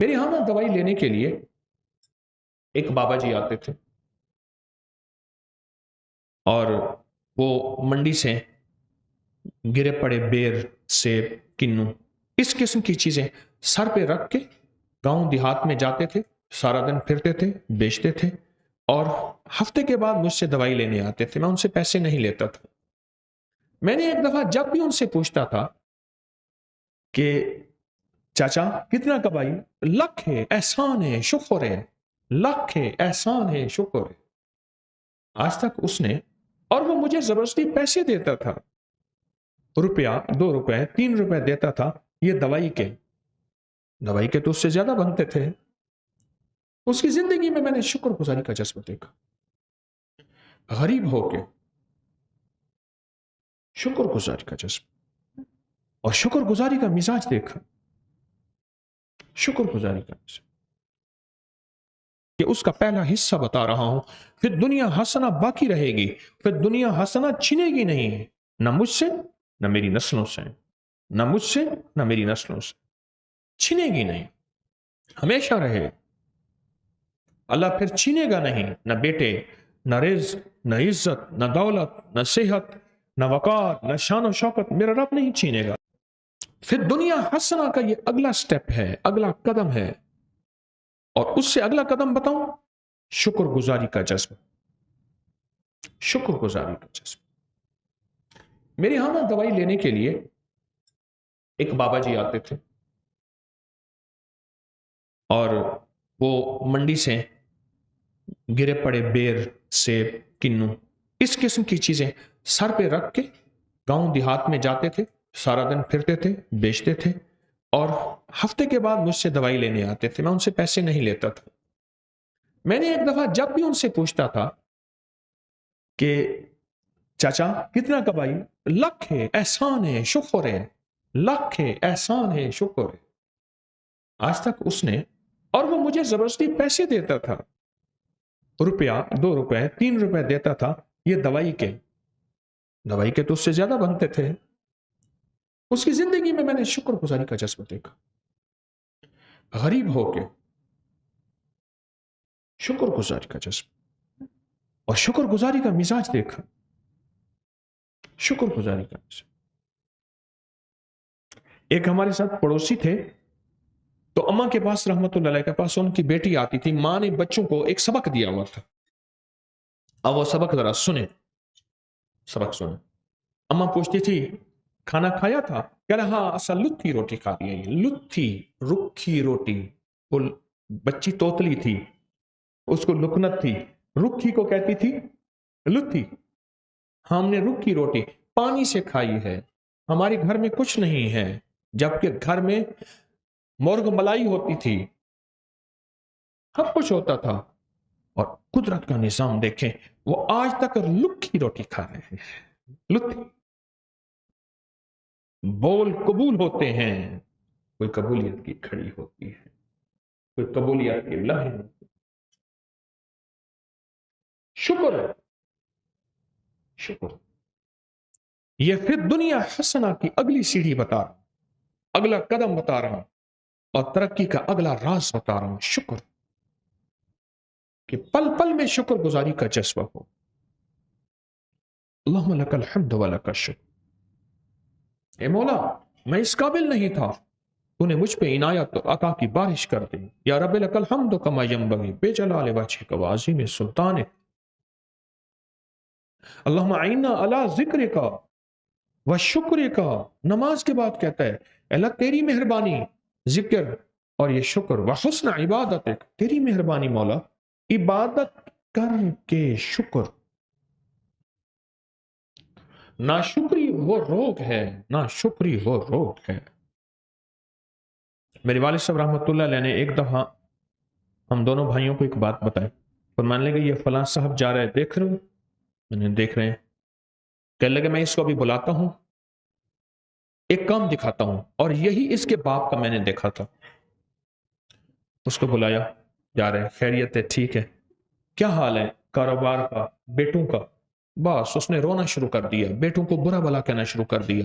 میرے یہاں نا دوائی لینے کے لیے ایک بابا جی آتے تھے اور وہ منڈی سے گرے پڑے بیر، سیب، کنو، اس قسم کی چیزیں سر پہ رکھ کے گاؤں دیہات میں جاتے تھے، سارا دن پھرتے تھے، بیچتے تھے، اور ہفتے کے بعد مجھ سے دوائی لینے آتے تھے۔ میں ان سے پیسے نہیں لیتا تھا۔ میں نے ایک دفعہ جب بھی ان سے پوچھتا تھا کہ چاچا کتنا کمائی؟ لکھ ہے، احسان ہے، شکر ہے، لکھ ہے، احسان ہے، شکر ہے۔ آج تک اس نے، اور وہ مجھے زبردستی پیسے دیتا تھا، روپیہ، 2 روپے، 3 روپے دیتا تھا، یہ دوائی کے تو اس سے زیادہ بنتے تھے۔ اس کی زندگی میں نے شکر گزاری کا جذبہ دیکھا، غریب ہو کے شکر گزاری کا جذبہ، اور شکر گزاری کا مزاج دیکھا، شکر گزاری کا مزاج، کہ اس کا پہلا حصہ بتا رہا ہوں، پھر دنیا ہنسنا باقی رہے گی، پھر دنیا ہنسنا چھنے گی نہیں، نہ مجھ سے نہ میری نسلوں سے، نہ مجھ سے نہ میری نسلوں سے، چھنے گی نہیں، ہمیشہ رہے۔ اللہ پھر چھینے گا نہیں، نہ بیٹے، نہ رزق، نہ عزت، نہ دولت، نہ صحت، نہ وقار، نہ شان و شوکت، میرا رب نہیں چھینے گا۔ پھر دنیا ہنسنا کا یہ اگلا سٹیپ ہے، اگلا قدم ہے، اور اس سے اگلا قدم بتاؤں، شکر گزاری کا جذبہ، شکر گزاری کا جذبہ۔ میرے یہاں نا دوائی لینے کے لیے ایک بابا جی آتے تھے اور وہ منڈی سے گرے پڑے بیر، سیب، کنو، اس قسم کی چیزیں سر پہ رکھ کے گاؤں دیہات میں جاتے تھے، سارا دن پھرتے تھے، بیچتے تھے، اور ہفتے کے بعد مجھ سے دوائی لینے آتے تھے۔ میں ان سے پیسے نہیں لیتا تھا۔ میں نے ایک دفعہ جب بھی ان سے پوچھتا تھا کہ چاچا کتنا کمائی؟ لکھ ہے، احسان ہے، شکر ہے، لکھ ہے، احسان ہے، شکر ہے۔ آج تک اس نے، اور وہ مجھے زبردستی پیسے دیتا تھا، روپیہ، 2 روپے، 3 روپے دیتا تھا، یہ دوائی کے تو اس سے زیادہ بنتے تھے۔ اس کی زندگی میں نے شکر گزاری کا جذبہ دیکھا، غریب ہو کے شکر گزاری کا جذبہ، اور شکر گزاری کا مزاج دیکھا، شکر گزاری کا مزاج۔ ایک ہمارے ساتھ پڑوسی تھے، تو اماں کے پاس، رحمت اللہ علیہ کے پاس، ان کی بیٹی آتی تھی۔ ماں نے بچوں کو ایک سبق دیا ہوا تھا، اب وہ سبق ذرا سنیں، سبق سنیں۔ اماں پوچھتی تھی کھانا کھایا تھا؟ کہہ رہا ہاں، اصل لتھی روٹی کھا دی ہے، لتھی، رکھی روٹی۔ وہ بچی توتلی تھی، اس کو لکنت تھی، رکھی کو کہتی تھی لتھی۔ ہم نے رکھی روٹی پانی سے کھائی ہے، ہمارے گھر میں کچھ نہیں ہے، جبکہ گھر میں مرغ ملائی ہوتی تھی، سب کچھ ہوتا تھا۔ اور قدرت کا نظام دیکھیں، وہ آج تک لکھی روٹی کھا رہے ہیں، لتھی۔ بول قبول ہوتے ہیں، کوئی قبولیت کی کھڑی ہوتی ہے، کوئی قبولیت کی لہر ہوتی ہے۔ شکر ہے، شکر۔ یہ پھر دنیا حسنہ کی اگلی سیڑھی بتا رہا ہوں، اگلا قدم بتا رہا ہوں، اور ترقی کا اگلا راز بتا رہا ہوں۔ شکر، کہ پل پل میں شکر گزاری کا جذبہ ہو۔ اللہم لک الحمد و لک الشکر۔ اے مولا، میں اس قابل نہیں تھا، تو نے مجھ پہ عنایت و عطا کی بارش کر دی۔ یا رب لک الحمد کما ینبغی بجلال وجہک وعظیم سلطانک۔ اللہم اعنا علی ذکرک و شکرک۔ نماز کے بعد کہتا ہے اللہ تیری مہربانی، ذکر اور یہ شکر، و حسن عبادتک، تیری مہربانی مولا، عبادت کر کے شکر۔ ناشکری وہ روگ ہے، ناشکری وہ روگ ہے۔ میرے والد صاحب رحمۃ اللہ علیہ نے ایک دفعہ ہم دونوں بھائیوں کو ایک بات بتائی، فرمانے لگے یہ فلاں صاحب جا رہے، دیکھ رہے ہو؟ میں نے دیکھ رہے ہیں۔ کہنے لگے میں اس کو ابھی بلاتا ہوں، ایک کام دکھاتا ہوں، اور یہی اس کے باپ کا میں نے دیکھا تھا۔ اس کو بلایا، جا رہے، خیریت ہے؟ ٹھیک ہے، کیا حال ہے؟ کاروبار کا، بیٹوں کا؟ بس اس نے رونا شروع کر دیا، بیٹوں کو برا بھلا کہنا شروع کر دیا،